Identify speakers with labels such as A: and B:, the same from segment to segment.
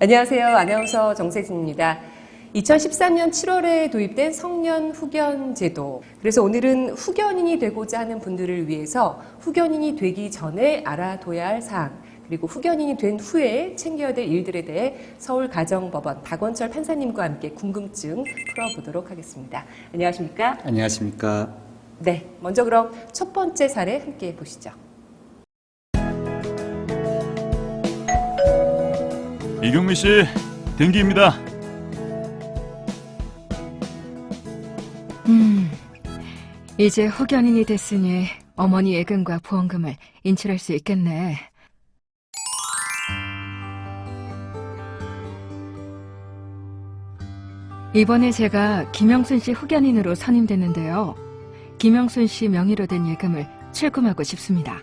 A: 안녕하세요. 아나운서 정세진입니다. 2013년 7월에 도입된 성년 후견 제도. 그래서 오늘은 후견인이 되고자 하는 분들을 위해서 후견인이 되기 전에 알아둬야 할 사항, 그리고 후견인이 된 후에 챙겨야 될 일들에 대해 서울가정법원 박원철 판사님과 함께 궁금증 풀어보도록 하겠습니다. 안녕하십니까?
B: 안녕하십니까?
A: 네, 먼저 그럼 첫 번째 사례 함께 보시죠.
C: 이경미 씨, 등기입니다.
D: 이제 후견인이 됐으니 어머니 예금과 보험금을 인출할 수 있겠네. 이번에 제가 김영순 씨 후견인으로 선임됐는데요. 김영순 씨 명의로 된 예금을 출금하고 싶습니다.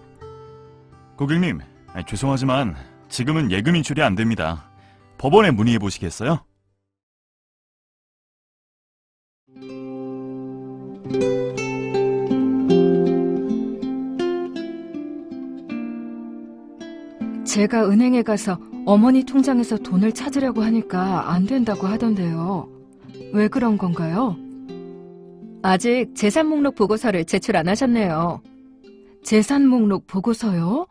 C: 고객님, 죄송하지만 지금은 예금 인출이 안 됩니다. 법원에 문의해 보시겠어요?
D: 제가 은행에 가서 어머니 통장에서 돈을 찾으려고 하니까 안 된다고 하던데요. 왜 그런 건가요? 아직 재산 목록 보고서를 제출 안 하셨네요. 재산 목록 보고서요?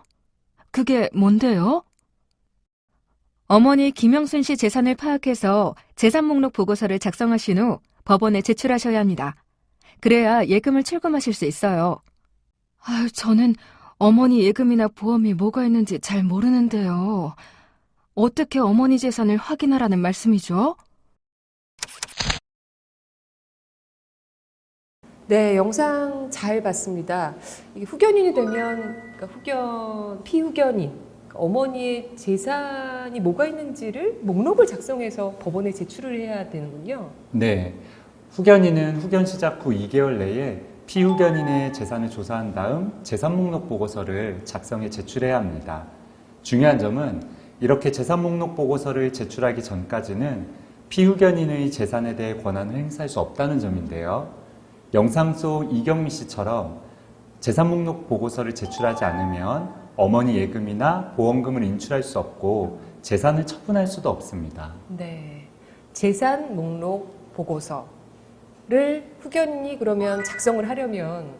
D: 그게 뭔데요? 어머니 김영순 씨 재산을 파악해서 재산 목록 보고서를 작성하신 후 법원에 제출하셔야 합니다. 그래야 예금을 출금하실 수 있어요. 저는 어머니 예금이나 보험이 뭐가 있는지 잘 모르는데요. 어떻게 어머니 재산을 확인하라는 말씀이죠?
A: 네, 영상 잘 봤습니다. 이게 후견인이 되면 피후견인, 어머니의 재산이 뭐가 있는지를 목록을 작성해서 법원에 제출을 해야 되는군요.
B: 네, 후견인은 후견 시작 후 2개월 내에 피후견인의 재산을 조사한 다음 재산 목록 보고서를 작성해 제출해야 합니다. 중요한 점은 이렇게 재산 목록 보고서를 제출하기 전까지는 피후견인의 재산에 대해 권한을 행사할 수 없다는 점인데요. 영상 속 이경미 씨처럼 재산 목록 보고서를 제출하지 않으면 어머니 예금이나 보험금을 인출할 수 없고 재산을 처분할 수도 없습니다.
A: 네, 재산 목록 보고서를 후견인이 그러면 작성을 하려면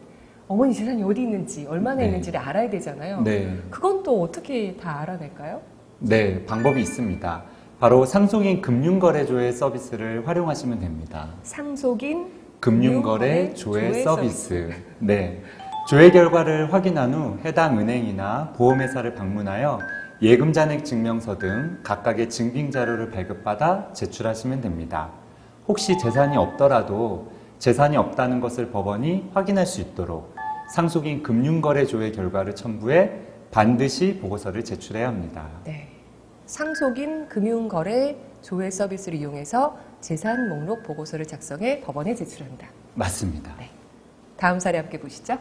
A: 어머니 재산이 어디 있는지, 얼마나 있는지를 알아야 되잖아요.
B: 네.
A: 그건 또 어떻게 다 알아낼까요?
B: 네, 방법이 있습니다. 바로 상속인 금융거래조회 서비스를 활용하시면 됩니다.
A: 상속인
B: 금융거래 조회 서비스. 네. 조회 결과를 확인한 후 해당 은행이나 보험회사를 방문하여 예금 잔액 증명서 등 각각의 증빙 자료를 발급받아 제출하시면 됩니다. 혹시 재산이 없더라도 재산이 없다는 것을 법원이 확인할 수 있도록 상속인 금융거래 조회 결과를 첨부해 반드시 보고서를 제출해야 합니다.
A: 네. 상속인 금융거래 조회 서비스를 이용해서 재산 목록 보고서를 작성해 법원에 제출한다.
B: 맞습니다.
A: 네. 다음 사례 함께 보시죠.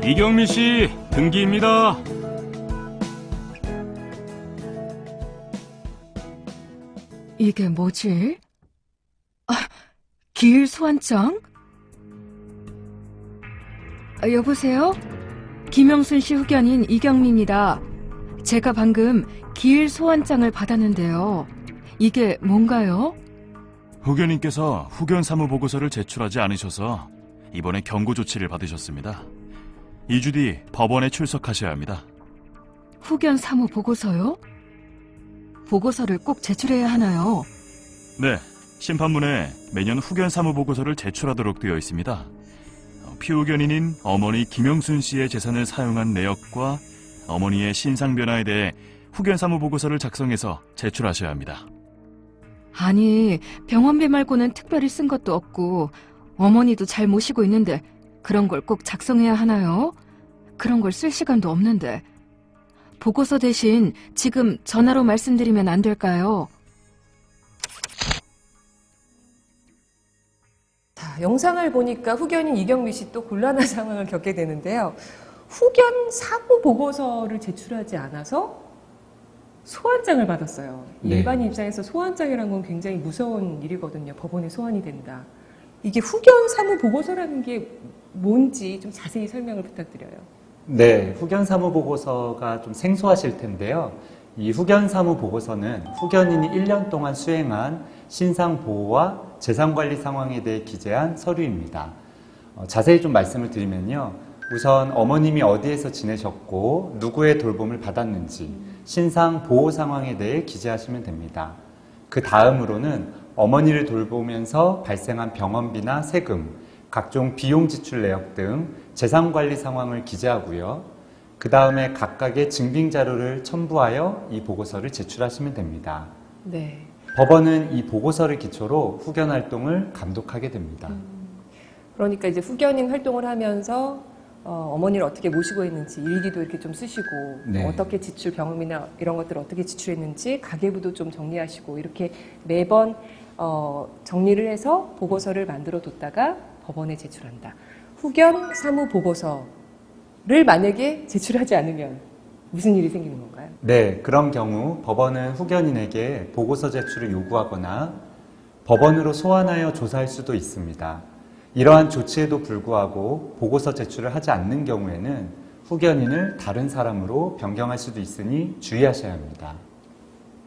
C: 이경미 씨, 등기입니다.
D: 이게 뭐지? 기일 소환장? 여보세요? 김영순 씨 후견인 이경미입니다. 제가 방금 기일 소환장을 받았는데요. 이게 뭔가요?
C: 후견인께서 후견 사무 보고서를 제출하지 않으셔서 이번에 경고 조치를 받으셨습니다. 2주 뒤 법원에 출석하셔야 합니다.
D: 후견 사무 보고서요? 보고서를 꼭 제출해야 하나요?
C: 네, 심판문에 매년 후견 사무 보고서를 제출하도록 되어 있습니다. 피후견인인 어머니 김영순 씨의 재산을 사용한 내역과 어머니의 신상 변화에 대해 후견 사무 보고서를 작성해서 제출하셔야 합니다.
D: 아니, 병원비 말고는 특별히 쓴 것도 없고 어머니도 잘 모시고 있는데 그런 걸 꼭 작성해야 하나요? 그런 걸 쓸 시간도 없는데. 보고서 대신 지금 전화로 말씀드리면 안 될까요?
A: 자, 영상을 보니까 후견인 이경미 씨 또 곤란한 상황을 겪게 되는데요. 후견 사무 보고서를 제출하지 않아서 소환장을 받았어요.
B: 네.
A: 일반인 입장에서 소환장이라는 건 굉장히 무서운 일이거든요. 법원에 소환이 된다. 이게 후견 사무 보고서라는 게 뭔지 좀 자세히 설명을 부탁드려요.
B: 네, 후견 사무 보고서가 좀 생소하실 텐데요. 이 후견 사무 보고서는 후견인이 1년 동안 수행한 신상 보호와 재산 관리 상황에 대해 기재한 서류입니다. 자세히 좀 말씀을 드리면요. 우선 어머님이 어디에서 지내셨고 누구의 돌봄을 받았는지 신상 보호 상황에 대해 기재하시면 됩니다. 그 다음으로는 어머니를 돌보면서 발생한 병원비나 세금, 각종 비용 지출 내역 등 재산 관리 상황을 기재하고요. 그 다음에 각각의 증빙 자료를 첨부하여 이 보고서를 제출하시면 됩니다.
A: 네.
B: 법원은 이 보고서를 기초로 후견 활동을 감독하게 됩니다.
A: 그러니까 이제 후견인 활동을 하면서 어머니를 어떻게 모시고 있는지 일기도 이렇게 좀 쓰시고
B: 네.
A: 어떻게 지출 병음이나 이런 것들을 어떻게 지출했는지 가계부도 좀 정리하시고 이렇게 매번 정리를 해서 보고서를 만들어 뒀다가 법원에 제출한다. 후견 사무 보고서를 만약에 제출하지 않으면 무슨 일이 생기는 건가요?
B: 네, 그런 경우 법원은 후견인에게 보고서 제출을 요구하거나 법원으로 소환하여 조사할 수도 있습니다. 이러한 조치에도 불구하고 보고서 제출을 하지 않는 경우에는 후견인을 다른 사람으로 변경할 수도 있으니 주의하셔야 합니다.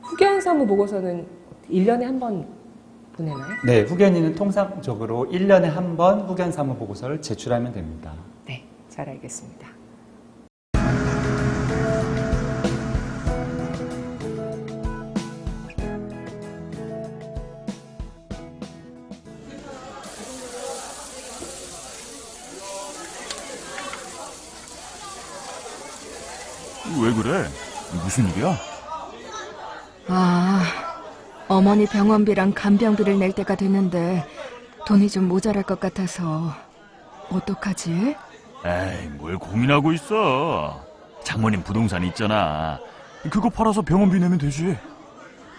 A: 후견 사무 보고서는 1년에 한 번 보내나요?
B: 네, 후견인은 통상적으로 1년에 한 번 후견 사무 보고서를 제출하면 됩니다.
A: 네, 잘 알겠습니다.
C: 왜 그래? 무슨 일이야?
D: 아, 어머니 병원비랑 간병비를 낼 때가 됐는데 돈이 좀 모자랄 것 같아서 어떡하지?
C: 에이, 뭘 고민하고 있어. 장모님 부동산 있잖아. 그거 팔아서 병원비 내면 되지.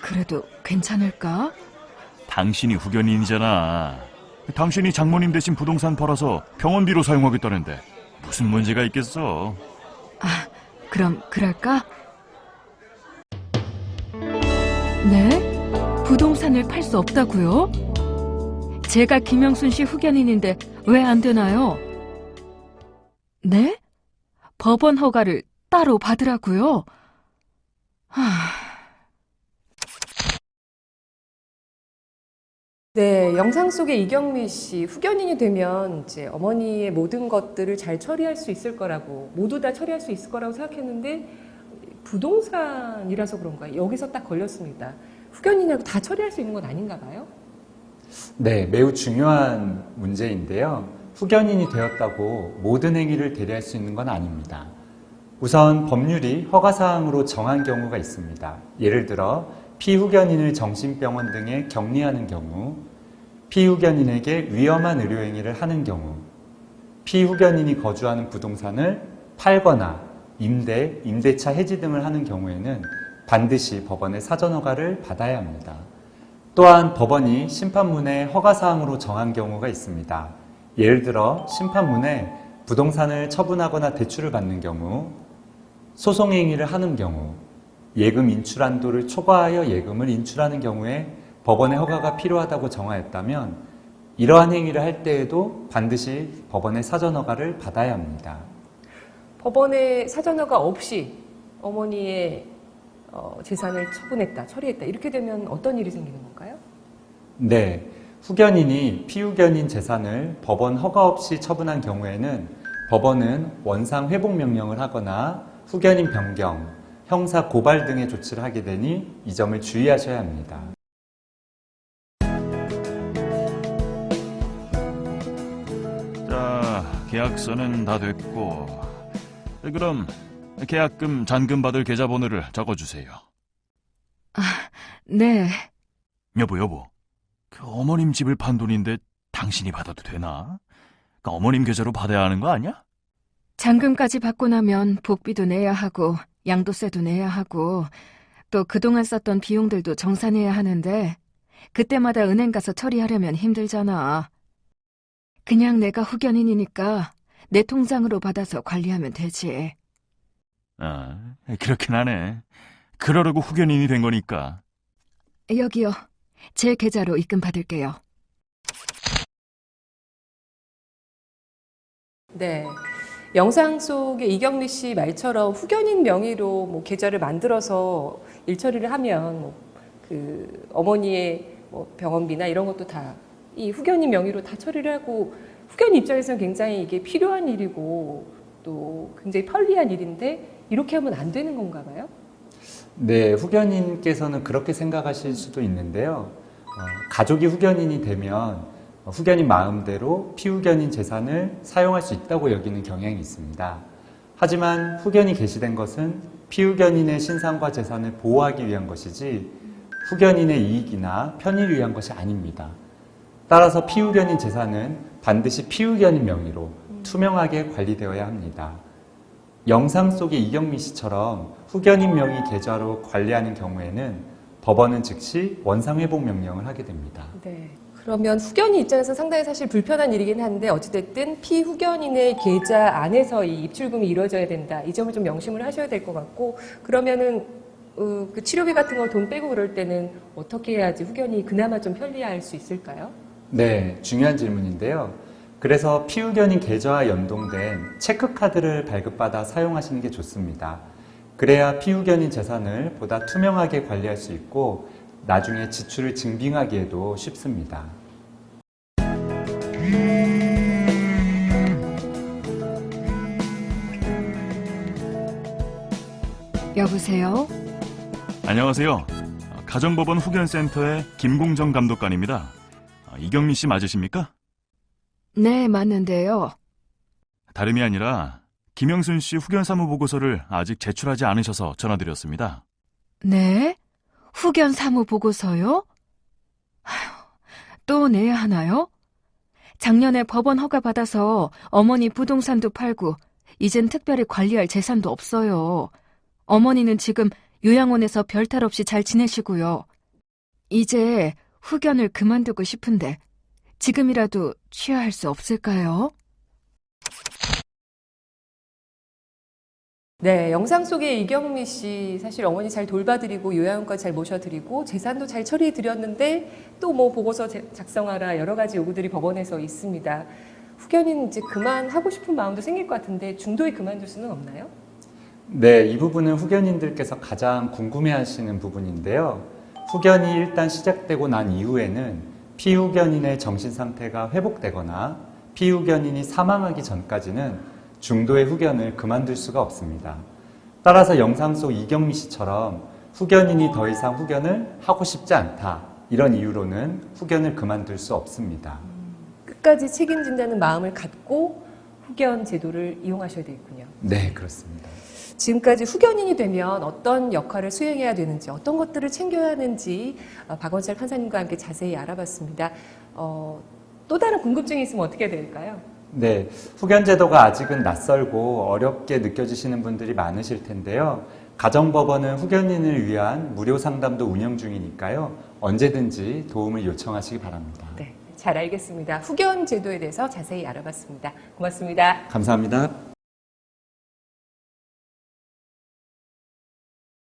D: 그래도 괜찮을까?
C: 당신이 후견인이잖아. 당신이 장모님 대신 부동산 팔아서 병원비로 사용하겠다는데 무슨 문제가 있겠어.
D: 아, 그럼 그럴까? 네? 부동산을 팔 수 없다고요? 제가 김영순 씨 후견인인데 왜 안 되나요? 네? 법원 허가를 따로 받으라고요?
A: 네, 영상 속의 이경미 씨 후견인이 되면 이제 어머니의 모든 것들을 잘 처리할 수 있을 거라고 모두 다 처리할 수 있을 거라고 생각했는데 부동산이라서 그런가요? 여기서 딱 걸렸습니다. 후견인하고 다 처리할 수 있는 건 아닌가 봐요?
B: 네, 매우 중요한 문제인데요. 후견인이 되었다고 모든 행위를 대리할 수 있는 건 아닙니다. 우선 법률이 허가사항으로 정한 경우가 있습니다. 예를 들어 피후견인을 정신병원 등에 격리하는 경우, 피후견인에게 위험한 의료행위를 하는 경우, 피후견인이 거주하는 부동산을 팔거나 임대, 임대차 해지 등을 하는 경우에는 반드시 법원의 사전허가를 받아야 합니다. 또한 법원이 심판문에 허가사항으로 정한 경우가 있습니다. 예를 들어 심판문에 부동산을 처분하거나 대출을 받는 경우, 소송행위를 하는 경우, 예금 인출 한도를 초과하여 예금을 인출하는 경우에 법원의 허가가 필요하다고 정하였다면 이러한 행위를 할 때에도 반드시 법원의 사전허가를 받아야 합니다.
A: 법원의 사전허가 없이 어머니의 재산을 처분했다, 처리했다 이렇게 되면 어떤 일이 생기는 건가요?
B: 네, 후견인이 피후견인 재산을 법원 허가 없이 처분한 경우에는 법원은 원상 회복 명령을 하거나 후견인 변경, 형사 고발 등의 조치를 하게 되니 이 점을 주의하셔야 합니다.
C: 자, 계약서는 다 됐고, 그럼 계약금 잔금 받을 계좌번호를 적어주세요.
D: 네.
C: 여보, 그 어머님 집을 판 돈인데 당신이 받아도 되나? 그 어머님 계좌로 받아야 하는 거 아니야?
D: 잔금까지 받고 나면 복비도 내야 하고 양도세도 내야 하고 또 그동안 썼던 비용들도 정산해야 하는데 그때마다 은행 가서 처리하려면 힘들잖아. 그냥 내가 후견인이니까 내 통장으로 받아서 관리하면 되지.
C: 아, 그렇긴 하네. 그러려고 후견인이 된 거니까.
D: 여기요. 제 계좌로 입금 받을게요.
A: 네. 영상 속의 이경미 씨 말처럼 후견인 명의로 뭐 계좌를 만들어서 일처리를 하면 그 어머니의 뭐 병원비나 이런 것도 다 이 후견인 명의로 다 처리를 하고 후견인 입장에서는 굉장히 이게 필요한 일이고 또 굉장히 편리한 일인데 이렇게 하면 안 되는 건가 봐요?
B: 네, 후견인께서는 그렇게 생각하실 수도 있는데요. 가족이 후견인이 되면 후견인 마음대로 피후견인 재산을 사용할 수 있다고 여기는 경향이 있습니다. 하지만 후견이 개시된 것은 피후견인의 신상과 재산을 보호하기 위한 것이지 후견인의 이익이나 편의를 위한 것이 아닙니다. 따라서 피후견인 재산은 반드시 피후견인 명의로 투명하게 관리되어야 합니다. 영상 속의 이경미 씨처럼 후견인 명의 계좌로 관리하는 경우에는 법원은 즉시 원상회복 명령을 하게 됩니다.
A: 네. 그러면 후견인 입장에서 상당히 사실 불편한 일이긴 한데 어찌됐든 피후견인의 계좌 안에서 이 입출금이 이루어져야 된다. 이 점을 좀 명심을 하셔야 될 것 같고 그러면은 그 치료비 같은 거 돈 빼고 그럴 때는 어떻게 해야지 후견이 그나마 좀 편리할 수 있을까요?
B: 네, 중요한 질문인데요. 그래서 피후견인 계좌와 연동된 체크카드를 발급받아 사용하시는 게 좋습니다. 그래야 피후견인 재산을 보다 투명하게 관리할 수 있고 나중에 지출을 증빙하기에도 쉽습니다.
D: 여보세요?
C: 안녕하세요. 가정법원 후견센터의 김공정 감독관입니다. 이경미 씨 맞으십니까?
D: 네, 맞는데요.
C: 다름이 아니라 김영순 씨 후견 사무 보고서를 아직 제출하지 않으셔서 전화드렸습니다.
D: 네? 후견 사무 보고서요? 아휴, 또 내야 하나요? 작년에 법원 허가 받아서 어머니 부동산도 팔고 이젠 특별히 관리할 재산도 없어요. 어머니는 지금 요양원에서 별탈 없이 잘 지내시고요. 이제 후견을 그만두고 싶은데 지금이라도 취하할 수 없을까요?
A: 네, 영상 속의 이경미 씨 사실 어머니 잘 돌봐드리고 요양원까지 잘 모셔드리고 재산도 잘 처리해드렸는데 또 뭐 보고서 작성하라 여러 가지 요구들이 법원에서 있습니다. 후견인 이제 그만하고 싶은 마음도 생길 것 같은데 중도에 그만둘 수는 없나요?
B: 네, 이 부분은 후견인들께서 가장 궁금해하시는 부분인데요. 후견이 일단 시작되고 난 이후에는 피후견인의 정신 상태가 회복되거나 피후견인이 사망하기 전까지는 중도의 후견을 그만둘 수가 없습니다. 따라서 영상 속 이경미 씨처럼 후견인이 더 이상 후견을 하고 싶지 않다. 이런 이유로는 후견을 그만둘 수 없습니다.
A: 끝까지 책임진다는 마음을 갖고 후견 제도를 이용하셔야 되겠군요.
B: 네, 그렇습니다.
A: 지금까지 후견인이 되면 어떤 역할을 수행해야 되는지, 어떤 것들을 챙겨야 하는지 박원철 판사님과 함께 자세히 알아봤습니다. 또 다른 궁금증이 있으면 어떻게 해야 될까요?
B: 네, 후견 제도가 아직은 낯설고 어렵게 느껴지시는 분들이 많으실 텐데요. 가정법원은 후견인을 위한 무료 상담도 운영 중이니까요. 언제든지 도움을 요청하시기 바랍니다.
A: 네, 잘 알겠습니다. 후견 제도에 대해서 자세히 알아봤습니다. 고맙습니다.
B: 감사합니다.